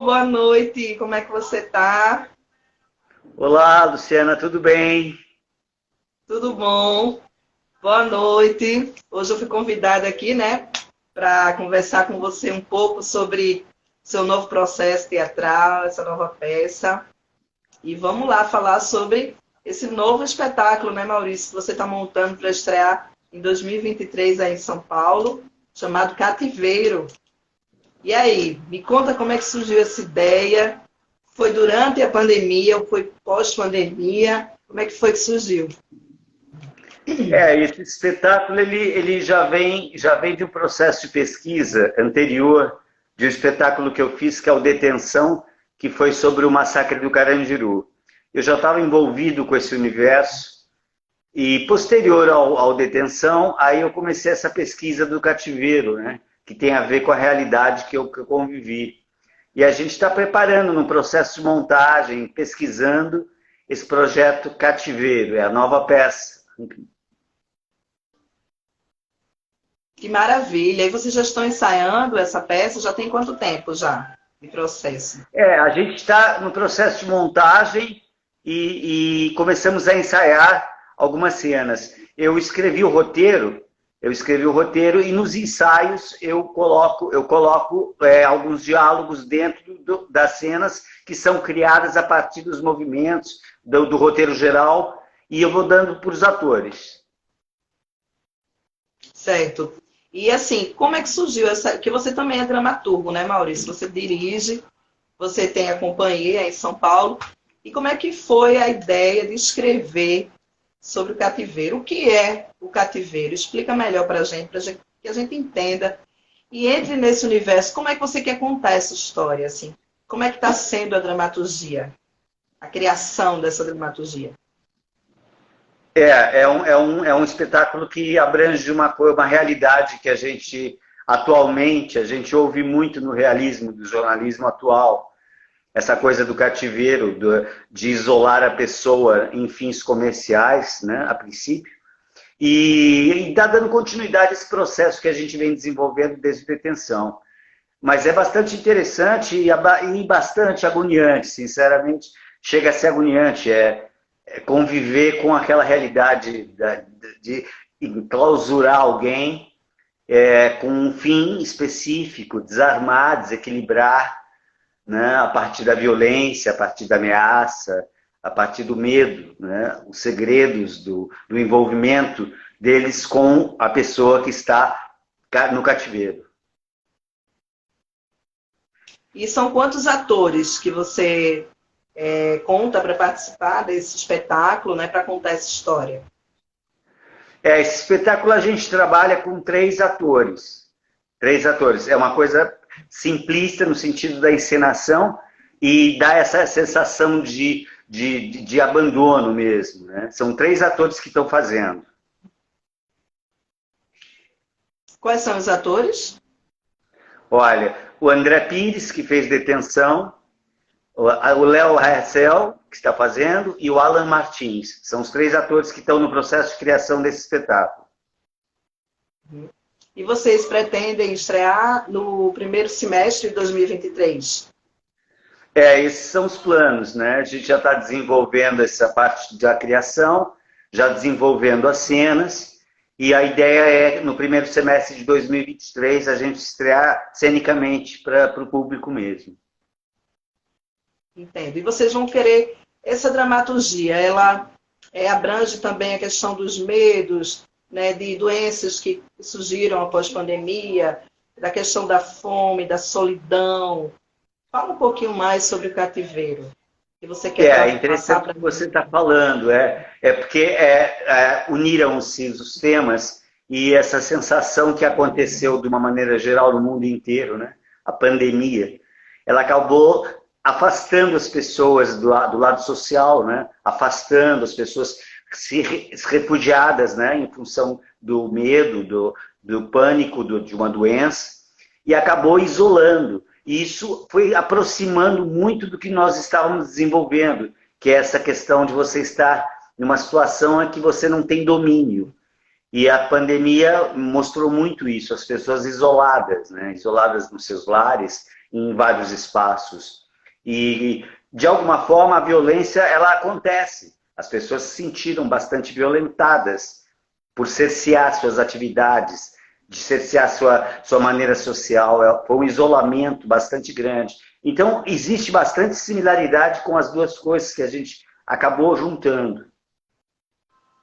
boa noite. Como é que você tá? Olá, Luciana, tudo bem? Tudo bom? Boa noite. Hoje eu fui convidada aqui, né, para conversar com você um pouco sobre seu novo processo teatral, essa nova peça. E vamos lá falar sobre esse novo espetáculo, né, Maurício, que você está montando para estrear em 2023 aí em São Paulo, chamado Cativeiro. E aí, me conta como é que surgiu essa ideia? Foi durante a pandemia ou foi pós-pandemia? Como é que foi que surgiu? Esse espetáculo ele já vem de um processo de pesquisa anterior de um espetáculo que eu fiz, que é o Detenção, que foi sobre o massacre do Carandiru. Eu já estava envolvido com esse universo e posterior ao Detenção, aí eu comecei essa pesquisa do cativeiro, né, que tem a ver com a realidade que eu convivi. E a gente está preparando num processo de montagem, pesquisando esse projeto Cativeiro, é a nova peça. Que maravilha! E vocês já estão ensaiando essa peça? Já tem quanto tempo já de processo? A gente está no processo de montagem e começamos a ensaiar algumas cenas. Eu escrevi o roteiro e nos ensaios eu coloco alguns diálogos dentro das cenas que são criadas a partir dos movimentos do roteiro geral e eu vou dando para os atores. Certo. E assim, como é que surgiu essa... Que você também é dramaturgo, né, Maurício? Você dirige, você tem a companhia em São Paulo. E como é que foi a ideia de escrever sobre o cativeiro? O que é o cativeiro? Explica melhor para a gente, que a gente entenda. E entre nesse universo, como é que você quer contar essa história? Assim? Como é que está sendo a dramaturgia? A criação dessa dramaturgia? É um espetáculo que abrange uma realidade que atualmente, a gente ouve muito no realismo, do jornalismo atual, essa coisa do cativeiro, de isolar a pessoa em fins comerciais, né, a princípio, e está dando continuidade a esse processo que a gente vem desenvolvendo desde detenção. Mas é bastante interessante e bastante agoniante, sinceramente, chega a ser agoniante, conviver com aquela realidade de enclausurar alguém com um fim específico, desarmar, desequilibrar, né, a partir da violência, a partir da ameaça, a partir do medo, né, os segredos do envolvimento deles com a pessoa que está no cativeiro. E são quantos atores que você conta para participar desse espetáculo, né, para contar essa história? Esse espetáculo a gente trabalha com 3 atores. 3 atores. É uma coisa simplista no sentido da encenação e dá essa sensação de abandono mesmo, né? São 3 atores que estão fazendo. Quais são os atores? Olha, o André Pires, que fez Detenção, o Léo Hercel, que está fazendo, e o Alan Martins. São os 3 atores que estão no processo de criação desse espetáculo. E vocês pretendem estrear no primeiro semestre de 2023? Esses são os planos, né? A gente já está desenvolvendo essa parte da criação, já desenvolvendo as cenas, e a ideia é, no primeiro semestre de 2023, a gente estrear cenicamente para o público mesmo. Entendo. E vocês vão querer... Essa dramaturgia, ela abrange também a questão dos medos, né, de doenças que surgiram após a pandemia, da questão da fome, da solidão. Fala um pouquinho mais sobre o cativeiro. Que você quer É passar interessante para o que você está falando, porque uniram-se os temas e essa sensação que aconteceu de uma maneira geral no mundo inteiro, né? A pandemia, ela acabou afastando as pessoas do lado social, né? Afastando as pessoas refugiadas, né? Em função do medo, do pânico de uma doença, e acabou isolando. E isso foi aproximando muito do que nós estávamos desenvolvendo, que é essa questão de você estar numa situação em que você não tem domínio. E a pandemia mostrou muito isso, as pessoas isoladas, né? Isoladas nos seus lares, em vários espaços. E, de alguma forma, a violência ela acontece. As pessoas se sentiram bastante violentadas por cercear suas atividades, de cercear sua maneira social. Foi um isolamento bastante grande. Então, existe bastante similaridade com as duas coisas que a gente acabou juntando.